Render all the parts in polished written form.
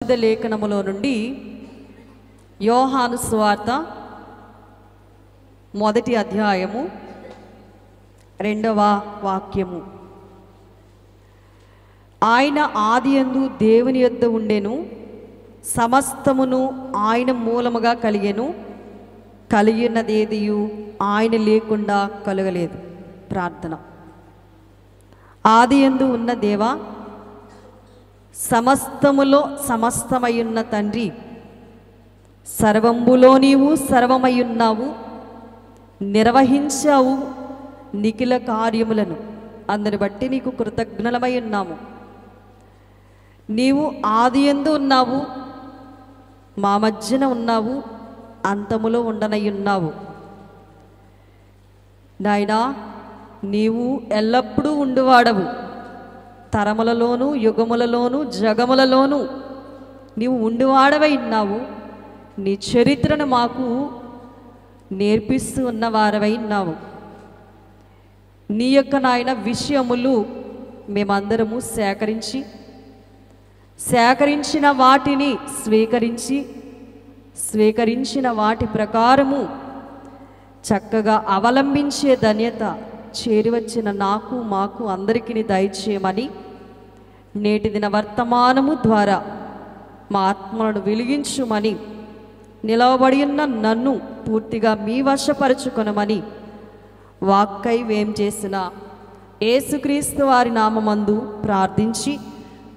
పరిశుద్ధ లేఖనములో నుండి యోహాను సువార్త మొదటి అధ్యాయము 2వ వాక్యము. ఆయన ఆదియందు దేవుని యొద్ద ఉండెను, సమస్తమును ఆయన మూలముగా కలిగెను, కలిగినదేదియు ఆయన లేకుండా కలగలేదు. ప్రార్థన. ఆదియందు ఉన్న దేవా, సమస్తములో సమస్తమయున్న తండ్రి, సర్వంబులో నీవు సర్వమయున్నావు, నిర్వహించావు నిఖిల కార్యములను. అందరి బట్టి నీకు కృతజ్ఞులమై ఉన్నాము. నీవు ఆదియందు ఉన్నావు, మా మధ్యన ఉన్నావు, అంతములో ఉండనయ్యున్నావు. నాయనా, నీవు ఎల్లప్పుడూ ఉండువాడవు. తరములలోనూ యుగములలోనూ జగములలోనూ నీవు ఉండివాడవై ఉన్నావు. నీ చరిత్రను మాకు నేర్పిస్తూ ఉన్నవారవై ఉన్నావు. నీ యొక్క నాయన విషయములు మేమందరము సేకరించిన వాటిని స్వీకరించిన వాటి ప్రకారము చక్కగా అవలంబించే ధన్యత చేరివచ్చిన నాకు మాకు అందరికీ దయచేయమని, నేటి దిన వర్తమానము ద్వారా మా ఆత్మలను వెలిగించుమని, నిలవబడి ఉన్న నన్ను పూర్తిగా మీ వశపరచుకొనమని వాక్కై వేం చేసిన యేసుక్రీస్తు వారి నామమందు ప్రార్థించి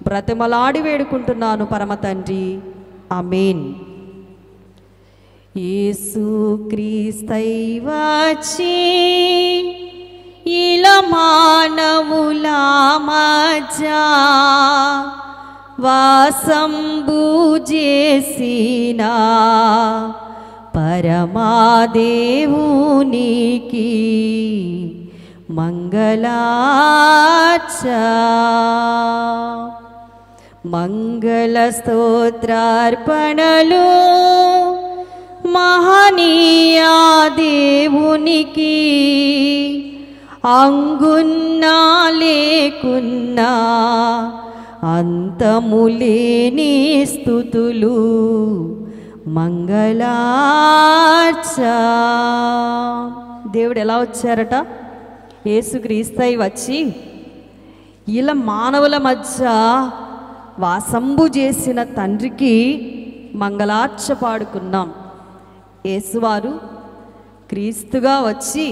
బ్రతిమలాడి వేడుకుంటున్నాను పరమ తండ్రి. ఆమేన్. యేసుక్రీస్తై వచ్చి ఇలా మానవుల మధ్య వాసంబు చేసిన పరమాదేవునికి మంగళ స్తోత్రార్పణలు మహనీయా దేవునికి, అంగున్నా లేకున్నా అంతములేని స్తుతులు మంగళార్చ. దేవుడు ఎలా వచ్చారట? యేసుక్రీస్తై వచ్చి ఇలా మానవుల మధ్య వాసంబు చేసిన తండ్రికి మంగళార్చ పాడుకున్నాం. యేసువారు క్రీస్తుగా వచ్చి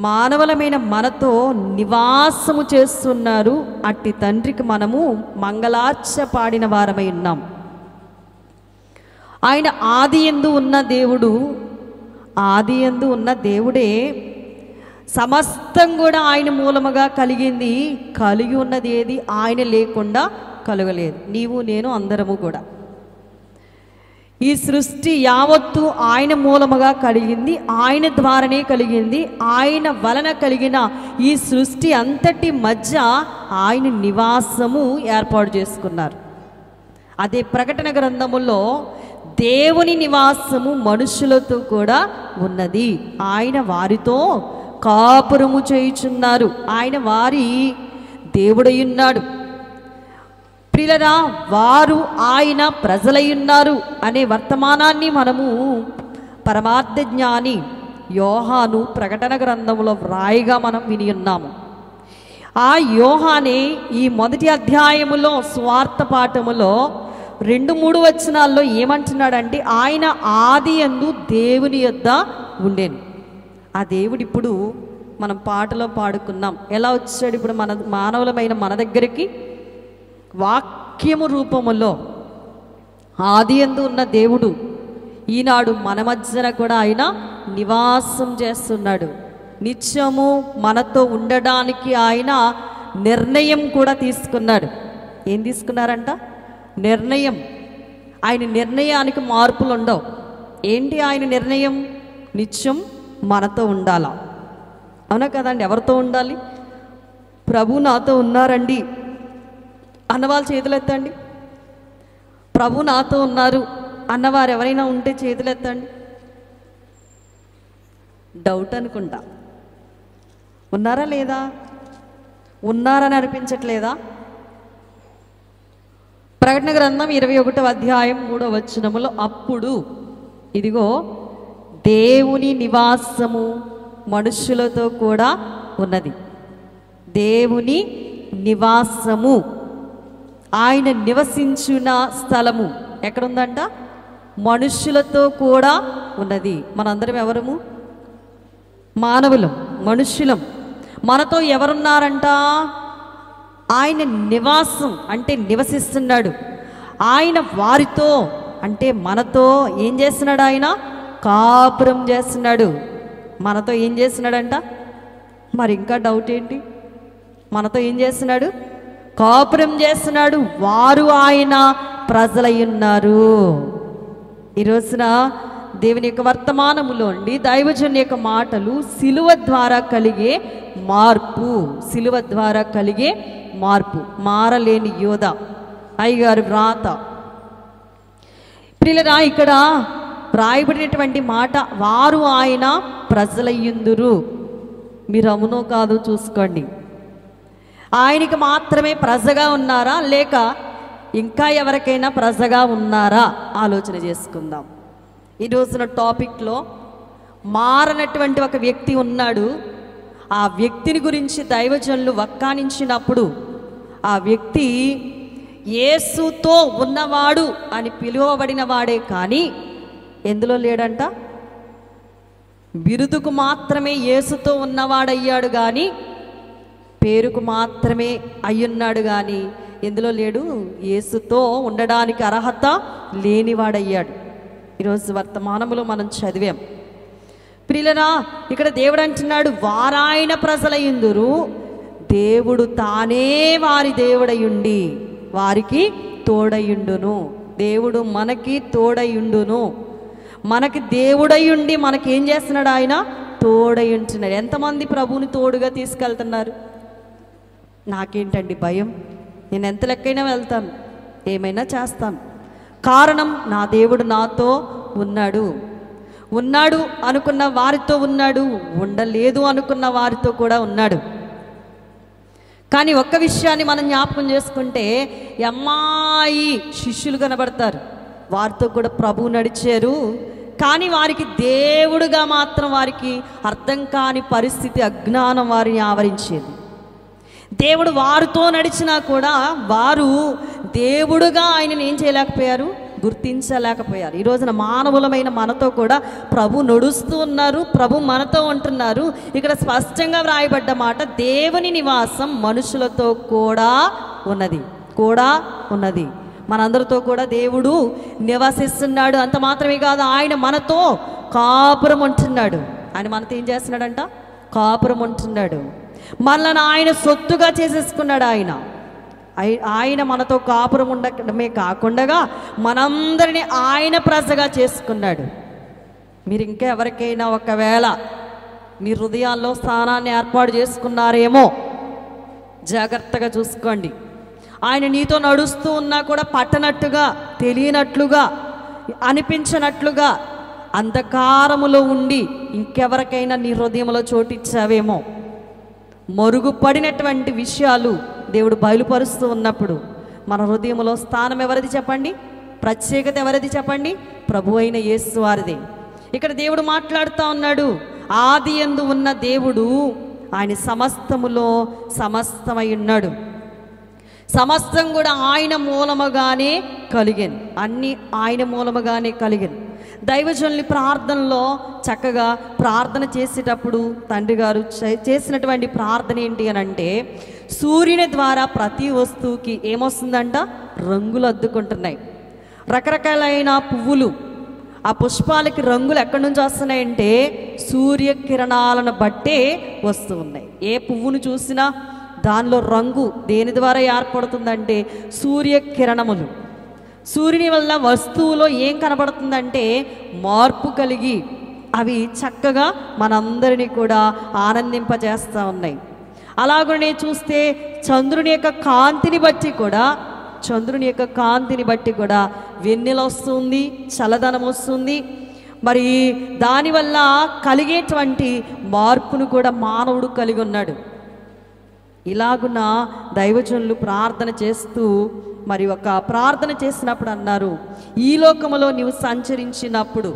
మానవులమైన మనతో నివాసము చేస్తున్నారు. అట్టి తండ్రికి మనము మంగళార్చ పాడిన వారమై ఉన్నాం. ఆయన ఆదియందు ఉన్న దేవుడు, ఆదియందు ఉన్న దేవుడే సమస్తం కూడా ఆయన మూలముగా కలిగింది. కలిగి ఉన్నది ఏది ఆయన లేకుండా కలగలేదు. నీవు నేను అందరము కూడా ఈ సృష్టి యావత్తు ఆయన మూలముగా కలిగింది, ఆయన ద్వారానే కలిగింది. ఆయన వలన కలిగిన ఈ సృష్టి అంతటి మధ్య ఆయన నివాసము ఏర్పాటు చేసుకున్నారు. అదే ప్రకటన గ్రంథములో దేవుని నివాసము మనుషులతో కూడా ఉన్నది. ఆయన వారితో కాపురము చేయుచున్నారు. ఆయన వారి దేవుడై ఉన్నాడు. ప్రియులరా, వారు ఆయన ప్రజలై ఉన్నారు అనే వర్తమానాన్ని మనము పరమార్థ జ్ఞాని యోహాను ప్రకటన గ్రంథంలో వ్రాయిగా మనం విని ఉన్నాము. ఆ యోహానే ఈ మొదటి అధ్యాయములో స్వార్థ పాఠములో 2-3 వచనాల్లో ఏమంటున్నాడంటే, ఆయన ఆదియందు దేవుని యొద్ద ఉండెను. ఆ దేవుడు ఇప్పుడు మనం పాటలో పాడుకున్నాం. ఎలా వచ్చాడు? ఇప్పుడు మన మానవులమైన మన దగ్గరికి వాక్యము రూపములో ఆదియందు ఉన్న దేవుడు ఈనాడు మన మధ్యన కూడా ఆయన నివాసం చేస్తున్నాడు. నిత్యము మనతో ఉండడానికి ఆయన నిర్ణయం కూడా తీసుకున్నాడు. ఏం తీసుకున్నారంట? నిర్ణయం. ఆయన నిర్ణయానికి మార్పులు ఉండవు. ఏంటి ఆయన నిర్ణయం? నిత్యం మనతో ఉండాలా? అవునా కదండి? ఎవరితో ఉండాలి? ప్రభు నాతో ఉన్నారండి అన్నవాళ్ళు చేతులు ఎత్తండి. ప్రభు నాతో ఉన్నారు అన్నవారు ఎవరైనా ఉంటే చేతులు ఎత్తండి. డౌట్ అనుకుంటా. ఉన్నారా లేదా? ఉన్నారని అనిపించట్లేదా? ప్రకటన గ్రంథం 21వ అధ్యాయం 3వ వచనములో, అప్పుడు ఇదిగో దేవుని నివాసము మనుష్యులతో కూడా ఉన్నది. దేవుని నివాసము, ఆయన నివసించున్న స్థలము ఎక్కడుందంట? మనుష్యులతో కూడా ఉన్నది. మనందరం ఎవరము? మానవులం, మనుష్యులం. మనతో ఎవరున్నారంట? ఆయన నివాసం అంటే నివసిస్తున్నాడు. ఆయన వారితో అంటే మనతో ఏం చేస్తున్నాడు? ఆయన కాపురం చేస్తున్నాడు. మనతో ఏం చేస్తున్నాడంట? మరి ఇంకా డౌట్ ఏంటి? మనతో ఏం చేస్తున్నాడు? కాపురం చేస్తున్నాడు. వారు ఆయన ప్రజలై ఉన్నారు. ఈ రోజున దేవుని యొక్క వర్తమానములోండి దైవజనుని యొక్క మాటలు సిలువ ద్వారా కలిగే మార్పు, సిలువ ద్వారా కలిగే మార్పు, మారలేని యోధ అయ్యగారు వ్రాత. ప్రియులరా, ఇక్కడ వ్రాయబడినటువంటి మాట వారు ఆయన ప్రజలయ్యుందురు. మీరు అవునో కాదో చూసుకోండి. ఆయనకి మాత్రమే ప్రజగా ఉన్నారా, లేక ఇంకా ఎవరికైనా ప్రజగా ఉన్నారా? ఆలోచన చేసుకుందాం. ఈ రోజున టాపిక్లో మారనటువంటి ఒక వ్యక్తి ఉన్నాడు. ఆ వ్యక్తిని గురించి దైవజనులు వక్కానించినప్పుడు ఆ వ్యక్తి యేసుతో ఉన్నవాడు అని పిలువబడిన వాడే, కానీ ఎందులో లేడంట? బిరుదుకు మాత్రమే యేసుతో ఉన్నవాడయ్యాడు, కానీ పేరుకు మాత్రమే అయ్యున్నాడు, కానీ ఎందులో లేడు? యేసుతో ఉండడానికి అర్హత లేనివాడయ్యాడు. ఈరోజు వర్తమానంలో మనం చదివాం. ప్రియులరా, ఇక్కడ దేవుడు అంటున్నాడు వారాయన ప్రజలయ్యుందురు, దేవుడు తానే వారి దేవుడయుండి వారికి తోడయుండును. దేవుడు మనకి తోడయుండును. మనకి దేవుడయుండి మనకి ఏం చేస్తున్నాడు? ఆయన తోడయుంటున్నాడు. ఎంతమంది ప్రభువుని తోడుగా తీసుకెళ్తున్నారు? నాకేంటండి భయం, నేను ఎంత లెక్కైనా వెళ్తాను, ఏమైనా చేస్తాను. కారణం, నా దేవుడు నాతో ఉన్నాడు. ఉన్నాడు అనుకున్న వారితో ఉన్నాడు, ఉండలేదు అనుకున్న వారితో కూడా ఉన్నాడు. కానీ ఒక్క విషయాన్ని మనం జ్ఞాపకం చేసుకుంటే, అమ్మాయి శిష్యులు కనబడతారు, వారితో కూడా ప్రభువు నడిచారు. కానీ వారికి దేవుడుగా మాత్రం వారికి అర్థం కాని పరిస్థితి, అజ్ఞానం వారిని ఆవరించేది. దేవుడు వారితో నడిచినా కూడా వారు దేవుడుగా ఆయనను ఏం చేయలేకపోయారు? గుర్తించలేకపోయారు. ఈ రోజున మానవులమైన మనతో కూడా ప్రభు నడుస్తూ ఉన్నారు, ప్రభు మనతో ఉంటున్నారు. ఇక్కడ స్పష్టంగా వ్రాయబడ్డ మాట, దేవుని నివాసం మనుషులతో కూడా ఉన్నది, కూడా ఉన్నది. మనందరితో కూడా దేవుడు నివసిస్తున్నాడు. అంత మాత్రమే కాదు, ఆయన మనతో కాపురం ఉంటున్నాడు. ఆయన మనతో ఏం చేస్తున్నాడంట? కాపురం ఉంటున్నాడు. మనల్ని ఆయన సొత్తుగా చేసేసుకున్నాడు. ఆయన మనతో కాపురం ఉండడమే కాకుండా మనందరినీ ఆయన ప్రజగా చేసుకున్నాడు. మీరు ఇంకా ఎవరికైనా ఒకవేళ మీ హృదయాల్లో స్థానాన్ని ఏర్పాటు చేసుకున్నారేమో, జాగ్రత్తగా చూసుకోండి. ఆయన నీతో నడుస్తూ ఉన్నా కూడా పట్టనట్టుగా, తెలియనట్లుగా, అనిపించనట్లుగా అంధకారములో ఉండి ఇంకెవరికైనా నీ హృదయంలో చోటిచ్చావేమో. మరుగుపడినటువంటి విషయాలు దేవుడు బయలుపరుస్తూ ఉన్నప్పుడు మన హృదయంలో స్థానం ఎవరిది చెప్పండి? ప్రత్యేకత ఎవరిది చెప్పండి? ప్రభు అయిన యేసు వారిది. ఇక్కడ దేవుడు మాట్లాడుతూ ఉన్నాడు, ఆది యందు ఉన్న దేవుడు ఆయన సమస్తములో సమస్తమై ఉన్నాడు. సమస్తం కూడా ఆయన మూలముగానే కలిగాను, అన్నీ ఆయన మూలముగానే కలిగాను. దైవజనుని ప్రార్థనలో చక్కగా ప్రార్థన చేసేటప్పుడు తండ్రి గారు చేసినటువంటి ప్రార్థన ఏంటి అని అంటే, సూర్యుని ద్వారా ప్రతి వస్తువుకి ఏమొస్తుందంట? రంగులు అద్దుకుంటున్నాయి. రకరకాలైన పువ్వులు, ఆ పుష్పాలకి రంగులు ఎక్కడి నుంచి వస్తున్నాయంటే సూర్యకిరణాలను బట్టే వస్తూ ఉన్నాయి. ఏ పువ్వును చూసినా దానిలో రంగు దేని ద్వారా ఏర్పడుతుందంటే సూర్యకిరణములు. సూర్యుని వల్ల వస్తువులో ఏం కనబడుతుందంటే మార్పు కలిగి అవి చక్కగా మనందరినీ కూడా ఆనందింపజేస్తూ ఉన్నాయి. అలాగనే చూస్తే చంద్రుని యొక్క కాంతిని బట్టి కూడా వెన్నెల వస్తుంది, చల్లదనం వస్తుంది. మరి దానివల్ల కలిగేటువంటి మార్పును కూడా మానవుడు కలిగి ఉన్నాడు. ఇలాగున దైవజనులు ప్రార్థన చేస్తూ మరి ఒక ప్రార్థన చేసినప్పుడు అన్నారు, ఈ లోకములో నీవు సంచరించినప్పుడు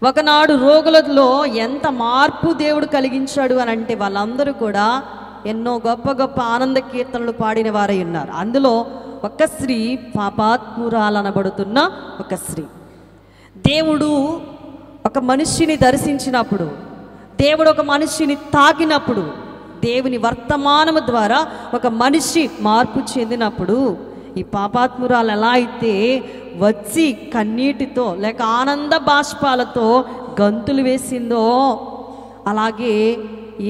ఒకనాడు రోగులలో ఎంత మార్పు దేవుడు కలిగించాడు అని అంటే వాళ్ళందరూ కూడా ఎన్నో గొప్ప గొప్ప ఆనంద కీర్తనలు పాడిన వారై ఉన్నారు. అందులో ఒక స్త్రీ పాపాత్మురాలనబడుతున్న ఒక స్త్రీ. దేవుడు ఒక మనిషిని దర్శించినప్పుడు, దేవుడు ఒక మనిషిని తాకినప్పుడు, దేవుని వర్తమానము ద్వారా ఒక మనిషి మార్పు చెందినప్పుడు ఈ పాపాత్మురాలు ఎలా అయితే వచ్చి కన్నీటితో లేక ఆనంద బాష్పాలతో గంతులు వేసిందో, అలాగే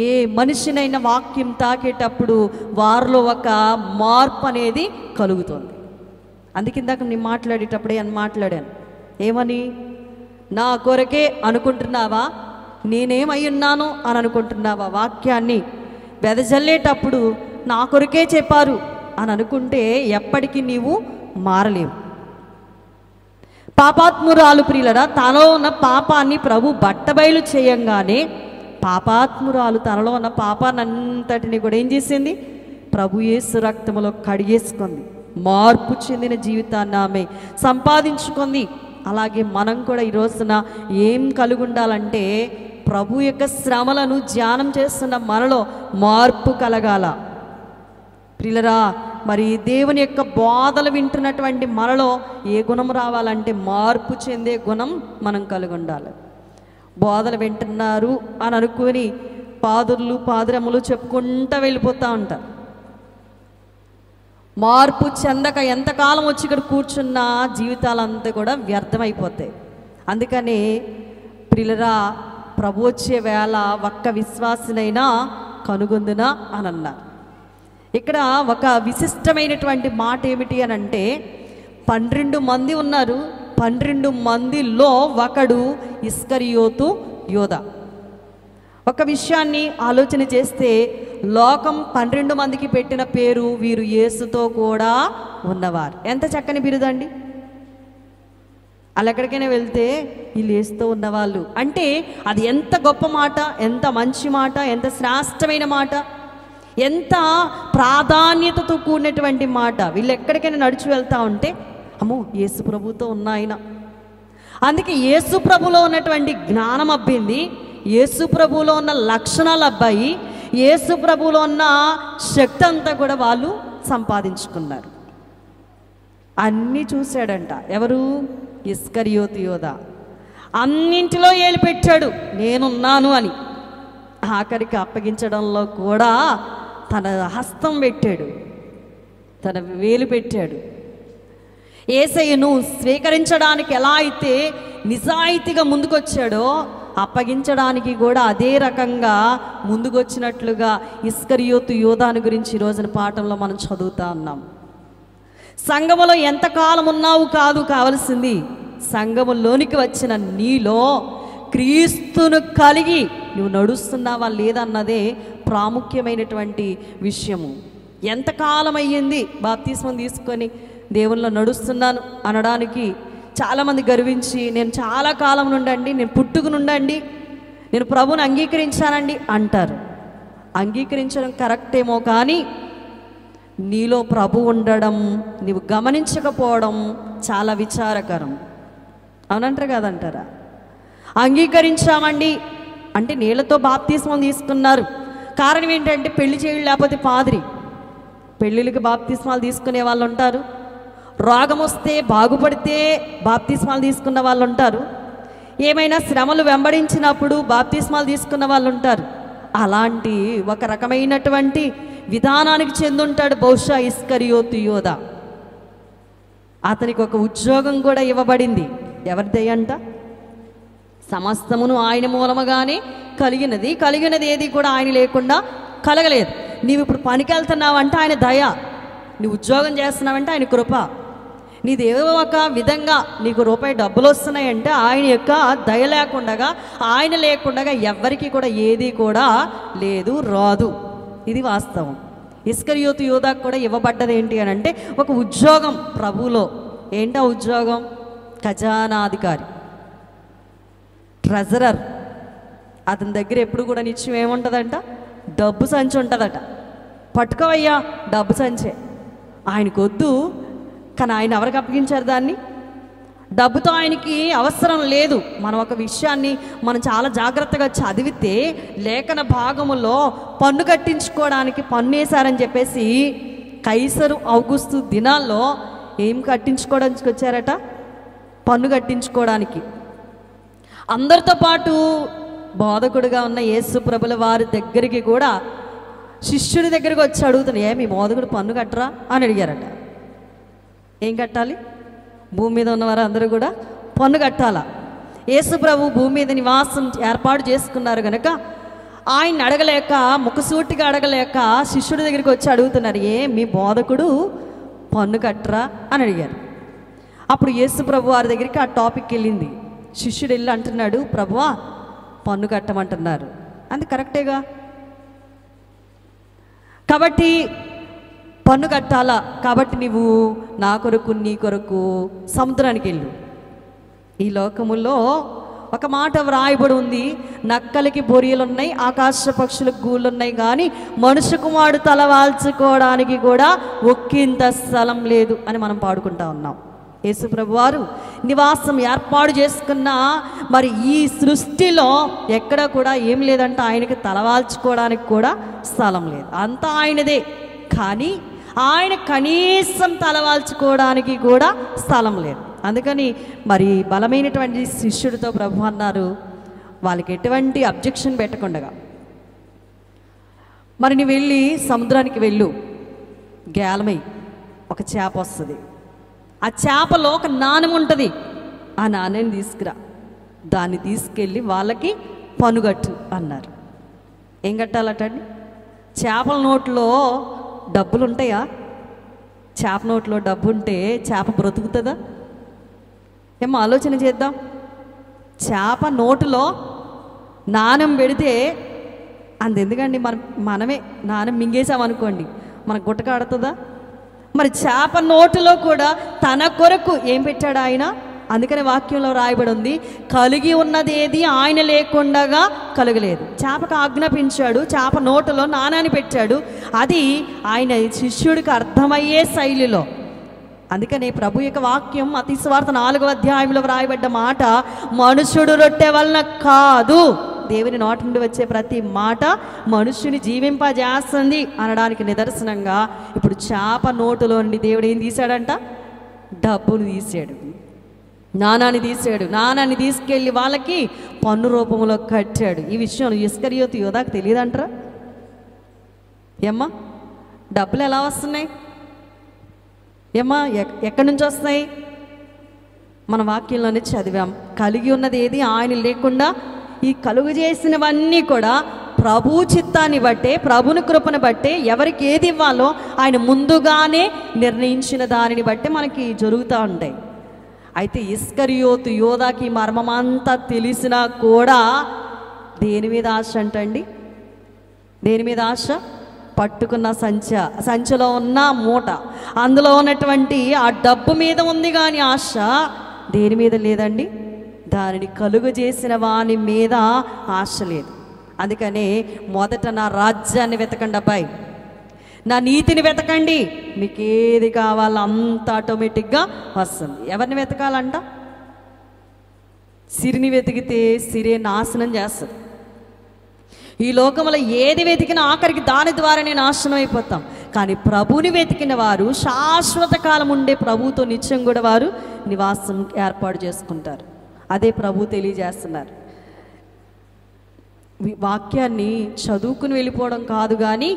ఏ మనిషినైనా వాక్యం తాకేటప్పుడు వారిలో ఒక మార్పు అనేది కలుగుతుంది. అందుకిందాక నేను మాట్లాడేటప్పుడే అని మాట్లాడాను, ఏమని, నా కొరకే అనుకుంటున్నావా, నేనేమై ఉన్నాను అని అనుకుంటున్నావా, వాక్యాన్ని వెదజల్లేటప్పుడు నా కొరకే చెప్పారు అని అనుకుంటే ఎప్పటికీ నీవు మారలేవు. పాపాత్మురాలు ప్రియులరా, తనలో ఉన్న పాపాన్ని ప్రభు బట్టబయలు చేయంగానే పాపాత్మురాలు తనలో ఉన్న పాపాన్నంతటిని కూడా ఏం చేసింది, ప్రభు యేసు రక్తములో కడిగేసుకుంది. మార్పు చెందిన జీవితాన్ని ఆమె సంపాదించుకుంది. అలాగే మనం కూడా ఈ రోజున ఏం కలిగి ఉండాలంటే ప్రభు యొక్క శ్రమలను ధ్యానం చేస్తున్న మనలో మార్పు కలగాల. ప్రియులరా, మరి దేవుని యొక్క బోధలు వింటున్నటువంటి మనలో ఏ గుణం రావాలంటే మార్పు చెందే గుణం మనం కలిగి ఉండాలి. బోధలు వింటున్నారు అని అనుకుని పాదుర్లు పాదురములు చెప్పుకుంటూ వెళ్ళిపోతూ ఉంటారు. మార్పు చెందక ఎంతకాలం వచ్చి ఇక్కడ కూర్చున్న జీవితాలంతా కూడా వ్యర్థమైపోతాయి. అందుకని ప్రియులరా, ప్రభు వచ్చే వేళ ఒక్క విశ్వాసినైనా కనుగొందునా అని అన్నారు. ఇక్కడ ఒక విశిష్టమైనటువంటి మాట ఏమిటి అని అంటే 12 మంది ఉన్నారు. 12 మందిలో ఒకడు ఇస్కరియోతు యోధ. ఒక విషయాన్ని ఆలోచన చేస్తే లోకం 12 మందికి పెట్టిన పేరు వీరు యేసుతో కూడా ఉన్నవారు. ఎంత చక్కని బిరుదండి. అలా ఎక్కడికైనా వెళ్తే వీళ్ళు యేసుతో ఉన్నవాళ్ళు అంటే అది ఎంత గొప్ప మాట, ఎంత మంచి మాట, ఎంత శ్రేష్టమైన మాట, ఎంత ప్రాధాన్యతతో కూడినటువంటి మాట. వీళ్ళు ఎక్కడికైనా నడిచి వెళ్తా ఉంటే అమ్మో యేసు ప్రభుతో ఉన్న ఆయన. అందుకే యేసు ప్రభులో ఉన్నటువంటి జ్ఞానం అబ్బింది, యేసు ప్రభులో ఉన్న లక్షణాలు అబ్బాయి, యేసు ప్రభులో ఉన్న శక్తి అంతా కూడా వాళ్ళు సంపాదించుకున్నారు. అన్నీ చూశాడంట ఎవరు, ఇస్కరియోతు యోధ. అన్నింటిలో ఏలు పెట్టాడు నేనున్నాను అని. ఆఖరికి అప్పగించడంలో కూడా తన హస్తం పెట్టాడు, తన వేలు పెట్టాడు. యేసయ్యను స్వీకరించడానికి ఎలా అయితే నిజాయితీగా ముందుకొచ్చాడో అప్పగించడానికి కూడా అదే రకంగా ముందుకొచ్చినట్లుగా ఇస్కరియోతు యోధాను గురించి ఈ రోజున పాఠంలో మనం చదువుతా ఉన్నాం. సంఘములో ఎంతకాలం ఉన్నావు కాదు కావలసింది, సంఘములోనికి వచ్చిన నీలో క్రీస్తును కలిగి నువ్వు నడుస్తున్నావా లేదన్నదే ప్రాముఖ్యమైనటువంటి విషయము. ఎంతకాలం అయ్యింది బాప్తిస్మం తీసుకొని దేవుల్లో నడుస్తున్నాను అనడానికి చాలామంది గర్వించి నేను చాలా కాలం నుండండి, నేను పుట్టుక నుండండి, నేను ప్రభువుని అంగీకరించానండి అంటారు. అంగీకరించడం కరెక్టేమో కానీ నీలో ప్రభు ఉండడం నీవు గమనించకపోవడం చాలా విచారకరం. అవునంటారు కాదంటారా? అంగీకరించామండి అంటే నీళ్ళతో బాప్తిస్మం తీసుకున్నారు. కారణం ఏంటంటే పెళ్లి చేయడం లేకపోతే పాదిరి, పెళ్ళిళ్ళకి బాప్తిస్మాలు తీసుకునే వాళ్ళు ఉంటారు. రోగం వస్తే బాగుపడితే బాప్తిస్మాలు తీసుకున్న వాళ్ళు ఉంటారు. ఏమైనా శ్రమలు వెంబడించినప్పుడు బాప్తిస్మాలు తీసుకున్న వాళ్ళు ఉంటారు. అలాంటి ఒక రకమైనటువంటి విధానానికి చెందుంటాడు బహుశా ఇస్కరియోతు యోధ. అతనికి ఒక ఉద్యోగం కూడా ఇవ్వబడింది. ఎవరిదయ్యంట? సమస్తమును ఆయన మూలముగానే కలిగినది ఏది కూడా ఆయన లేకుండా కలగలేదు. నీవు ఇప్పుడు పనికి వెళ్తున్నావంటే ఆయన దయ, నీవు ఉద్యోగం చేస్తున్నావంటే ఆయన కృప, నీదేదో ఒక విధంగా నీకు రూపాయి డబ్బులు వస్తున్నాయంటే ఆయన యొక్క దయ లేకుండా, ఆయన లేకుండా ఎవ్వరికి కూడా ఏది కూడా లేదు, రాదు. ఇది వాస్తవం. ఇస్కరియోతు యోధాకు కూడా ఇవ్వబడ్డది ఏంటి అని అంటే ఒక ఉద్యోగం ప్రభువులో. ఏంటా ఉద్యోగం? ఖజానాధికారి, ట్రెజరర్. అతని దగ్గర ఎప్పుడు కూడా నిత్యం ఏముంటుందంట? డబ్బు సంచి ఉంటుందట. పట్టుకోవయ్యా డబ్బు సంచే. ఆయనకు వద్దు, కానీ ఆయన ఎవరికి అప్పగించారు దాన్ని? డబ్బుతో ఆయనకి అవసరం లేదు. మనం ఒక విషయాన్ని మనం చాలా జాగ్రత్తగా చదివితే లేఖన భాగములో పన్ను కట్టించుకోవడానికి పన్ను వేశారని చెప్పేసి కైసరు ఔగుస్తు దినాల్లో ఏం కట్టించుకోవడానికి వచ్చారట? పన్ను కట్టించుకోవడానికి. అందరితో పాటు బోధకుడుగా ఉన్న యేసు ప్రభుల వారి దగ్గరికి కూడా శిష్యుడి దగ్గరికి వచ్చి అడుగుతున్నాడు, మీ బోధకుడు పన్ను కట్టరా అని అడిగారట. ఏం కట్టాలి? భూమి మీద ఉన్నవారు అందరూ కూడా పన్ను కట్టాలా? యేసు ప్రభు భూమి మీద నివాసం ఏర్పాటు చేసుకున్నారు కనుక ఆయన అడగలేక, ముఖసూటిగా అడగలేక శిష్యుడి దగ్గరికి వచ్చి అడుగుతున్నారు, మీ బోధకుడు పన్ను కట్టరా అని అడిగారు. అప్పుడు యేసు ప్రభు వారి దగ్గరికి ఆ టాపిక్ వెళ్ళింది. శిష్యుడు వెళ్ళి అంటున్నాడు, ప్రభువా పన్ను కట్టమంటున్నారు. అది కరెక్టేగా, కాబట్టి పన్ను కట్టాలా, కాబట్టి నువ్వు నా కొరకు నీ కొరకు సముద్రానికి వెళ్ళు. ఈ లోకములో ఒక మాట వ్రాయబడి ఉంది, నక్కలకి బొరియలున్నాయి, ఆకాశ పక్షులకు గూళ్ళున్నాయి, కానీ మనుష్య కుమారుడు తల వాల్చుకోవడానికి కూడా ఒక్కింత స్థలం లేదు అని మనం పాడుకుంటా ఉన్నాం. యేసు ప్రభు వారు నివాసం ఏర్పాటు చేసుకున్న మరి ఈ సృష్టిలో ఎక్కడ కూడా ఏం లేదంట, ఆయనకి తలవాల్చుకోవడానికి కూడా స్థలం లేదు, అంతా ఆయనదే. కానీ ఆయన కనీసం తలవాల్చుకోవడానికి కూడా స్థలం లేదు. అందుకని మరి బలమైనటువంటి శిష్యుడితో ప్రభు అన్నారు, వాళ్ళకి ఎటువంటి అబ్జెక్షన్ పెట్టకుండా, మరి నువ్వు వెళ్ళి సముద్రానికి వెళ్ళు, గేలమై ఒక చేప వస్తుంది, ఆ చేపలో ఒక నాణెం ఉంటుంది, ఆ నాణ్యాన్ని తీసుకురా, దాన్ని తీసుకెళ్ళి వాళ్ళకి పన్నుగట్టు అన్నారు. ఏం కట్టాలటండి? చేపల నోట్లో డబ్బులు ఉంటాయా? చేప నోట్లో డబ్బు ఉంటే చేప బ్రతుకుతుందా? ఏమో ఆలోచన చేద్దాం. చేప నోటులో నాణెం పెడితే అంతెందుకండి, మనమే నాణెం మింగేసామనుకోండి, మనకు గుట్టకాడుతుందా? మరి చేప నోటులో కూడా తన కొరకు ఏం పెట్టాడు ఆయన? అందుకనే వాక్యంలో రాయబడి ఉంది, కలిగి ఉన్నది ఏది ఆయన లేకుండా కలగలేదు. చేపకు ఆజ్ఞాపించాడు, చేప నోటులో నాణాన్ని పెట్టాడు, అది ఆయన శిష్యుడికి అర్థమయ్యే శైలిలో. అందుకనే ప్రభు యొక్క వాక్యం మత్తయి సువార్త 4వ అధ్యాయంలో వ్రాయబడ్డ మాట, మనుషుడు రొట్టె వలన కాదు, దేవుని నోటి నుండి వచ్చే ప్రతి మాట మనుష్యుని జీవింపజేస్తుంది అనడానికి నిదర్శనంగా ఇప్పుడు చేప నోటులో నుండి దేవుడు ఏం తీశాడంట? డబ్బును తీసాడు, నాణాన్ని తీసాడు. నాణాన్ని తీసుకెళ్ళి వాళ్ళకి పన్ను రూపంలో కట్టాడు. ఈ విషయం ఇస్కరియోతు యోధాకు తెలియదంటారా? ఏమ్మా, డబ్బులు ఎలా వస్తున్నాయి? ఏమ్మా, ఎక్కడి నుంచి వస్తాయి? మన వాక్యంలోనే చదివాం, కలిగి ఉన్నది ఏది ఆయన లేకుండా. ఈ కలుగు చేసినవన్నీ కూడా ప్రభు చిత్తాన్ని బట్టే, ప్రభుని కృపను బట్టే, ఎవరికి ఏది ఇవ్వాలో ఆయన ముందుగానే నిర్ణయించిన దానిని బట్టే మనకి జరుగుతూ ఉంటాయి. అయితే ఇస్కరియోతు యోధాకి మర్మమంతా తెలిసినా కూడా దేని మీద ఆశ అంటండి? దేని మీద ఆశ? పట్టుకున్న సంచిలో ఉన్న మూట, అందులో ఉన్నటువంటి ఆ డబ్బు మీద ఉంది, కానీ ఆశ దేని మీద లేదండి? దానిని కలుగు చేసిన వాని మీద ఆశ లేదు. అందుకనే మొదట నా రాజ్యాన్ని వెతకండి అబ్బాయి, నా నీతిని వెతకండి, మీకు ఏది కావాలో అంత ఆటోమేటిక్గా వస్తుంది. ఎవరిని వెతకాలంట? సిరిని వెతికితే సిరే నాశనం చేస్తుంది. ఈ లోకంలో ఏది వెతికినా ఆఖరికి దాని ద్వారానే నాశనం అయిపోతాం. కానీ ప్రభుని వెతికిన వారు శాశ్వత కాలం ఉండే ప్రభుతో నిత్యం కూడా వారు నివాసం ఏర్పాటు చేసుకుంటారు. అదే ప్రభు తెలియజేస్తున్నారు. వాక్యాన్ని చదువుకుని వెళ్ళిపోవడం కాదు, కానీ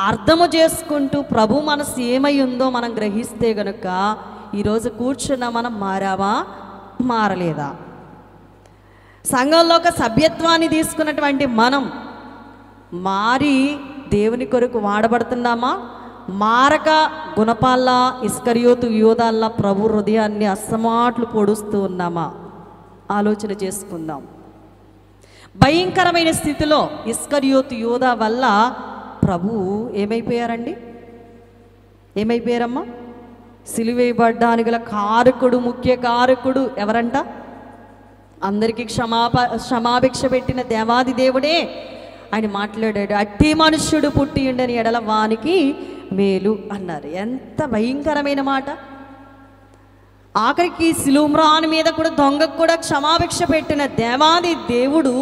అర్థము చేసుకుంటూ ప్రభు మనసు ఏమై ఉందో మనం గ్రహిస్తే గనుక ఈరోజు కూర్చున్న మనం మారావా, మారలేదా? సంఘంలో ఒక సభ్యత్వాన్ని తీసుకున్నటువంటి మనం మారి దేవుని కొరకు వాడబడుతున్నామా, మారక గుణపాల్లా ఇస్కరియోతు యోధాల్లా ప్రభు హృదయాన్ని అస్తమాట్లు పొడుస్తూ ఉన్నామా? ఆలోచన చేసుకుందాం. భయంకరమైన స్థితిలో ఇస్కరియోతు యోధా వల్ల ప్రభు ఏమైపోయారండి? ఏమైపోయారమ్మా? సిలువేయబడ్డానికి గల కారకుడు, ముఖ్య కారకుడు ఎవరంట? అందరికీ క్షమాభిక్ష పెట్టిన దేవాది దేవుడే ఆయన మాట్లాడాడు, అట్టి మనుష్యుడు పుట్టి ఉండని ఎడల వానికి మేలు అన్నారు. ఎంత భయంకరమైన మాట! ఆఖరికి సిలుమ్రాన్ మీద కూడా దొంగకు కూడా క్షమాభిక్ష పెట్టిన దేవాది దేవుడు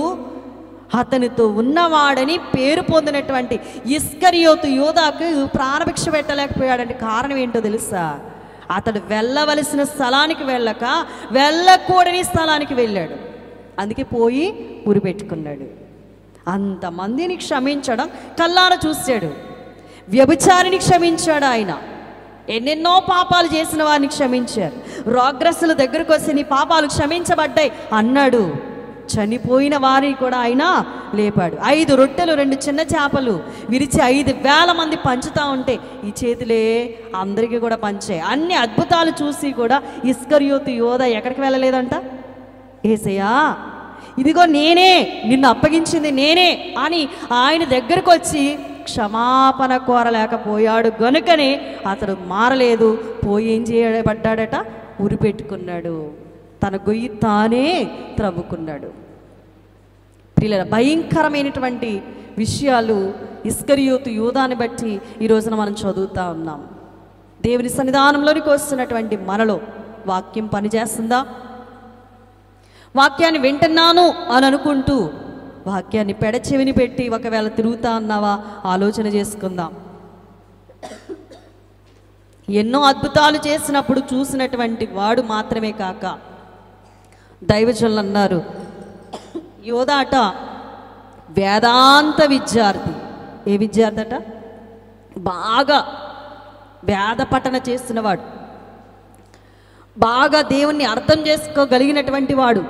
అతనితో ఉన్నవాడని పేరు పొందినటువంటి ఇస్కరియోతు యూదాకు ప్రాణభిక్ష పెట్టలేకపోయాడంటే కారణం ఏంటో తెలుసా? అతడు వెళ్ళవలసిన స్థలానికి వెళ్ళక వెళ్ళకూడని స్థలానికి వెళ్ళాడు. అందుకే పోయి ఉరి పెట్టుకున్నాడు. అంతమందిని క్షమించడం కల్లారా చూశాడు. వ్యభిచారిని క్షమించాడు ఆయన. ఎన్నెన్నో పాపాలు చేసిన వారిని క్షమించారు. రోగ్రస్తుల దగ్గరకు వచ్చి నీ పాపాలు క్షమించబడ్డాయి అన్నాడు. చనిపోయిన వారిని కూడా ఆయన లేపాడు. 5 రొట్టెలు 2 చిన్న చేపలు విరిచి 5,000 మంది పంచుతూ ఉంటే ఈ చేతులే అందరికీ కూడా పంచాయి. అన్ని అద్భుతాలు చూసి కూడా ఇస్కరియోతు యోధ ఎక్కడికి వెళ్ళలేదంట? యేసయ్యా, ఇదిగో నేనే, నిన్ను అప్పగించింది నేనే అని ఆయన దగ్గరకు వచ్చి క్షమాపణ కోరలేకపోయాడు. గనుకనే అతడు మారలేదు. పోయి ఏం చేయబడ్డాడట? ఉరి పెట్టుకున్నాడు. తన గొయ్యి తానే త్రవ్వుకున్నాడు. ప్రియులారా, భయంకరమైనటువంటి విషయాలు ఇస్కరియోతు యూదాని బట్టి ఈ రోజున మనం చదువుతూ ఉన్నాం. దేవుని సన్నిధానంలోనికి వస్తున్నటువంటి మనలో వాక్యం పనిచేస్తుందా? వాక్యాన్ని వింటున్నాను అని అనుకుంటూ వాక్యాన్ని పెడచెవిని పెట్టి ఒకవేళ తిరుగుతా ఉన్నావా? ఆలోచన చేసుకుందాం. ఎన్నో అద్భుతాలు చేసినప్పుడు చూసినటువంటి వాడు మాత్రమే కాక దైవజనులు అన్నారు, యోధాట వేదాంత విద్యార్థి. ఏ విద్యార్థి అట? బాగా వేద పఠన చేస్తున్నవాడు, బాగా దేవుణ్ణి అర్థం చేసుకోగలిగినటువంటి వాడు.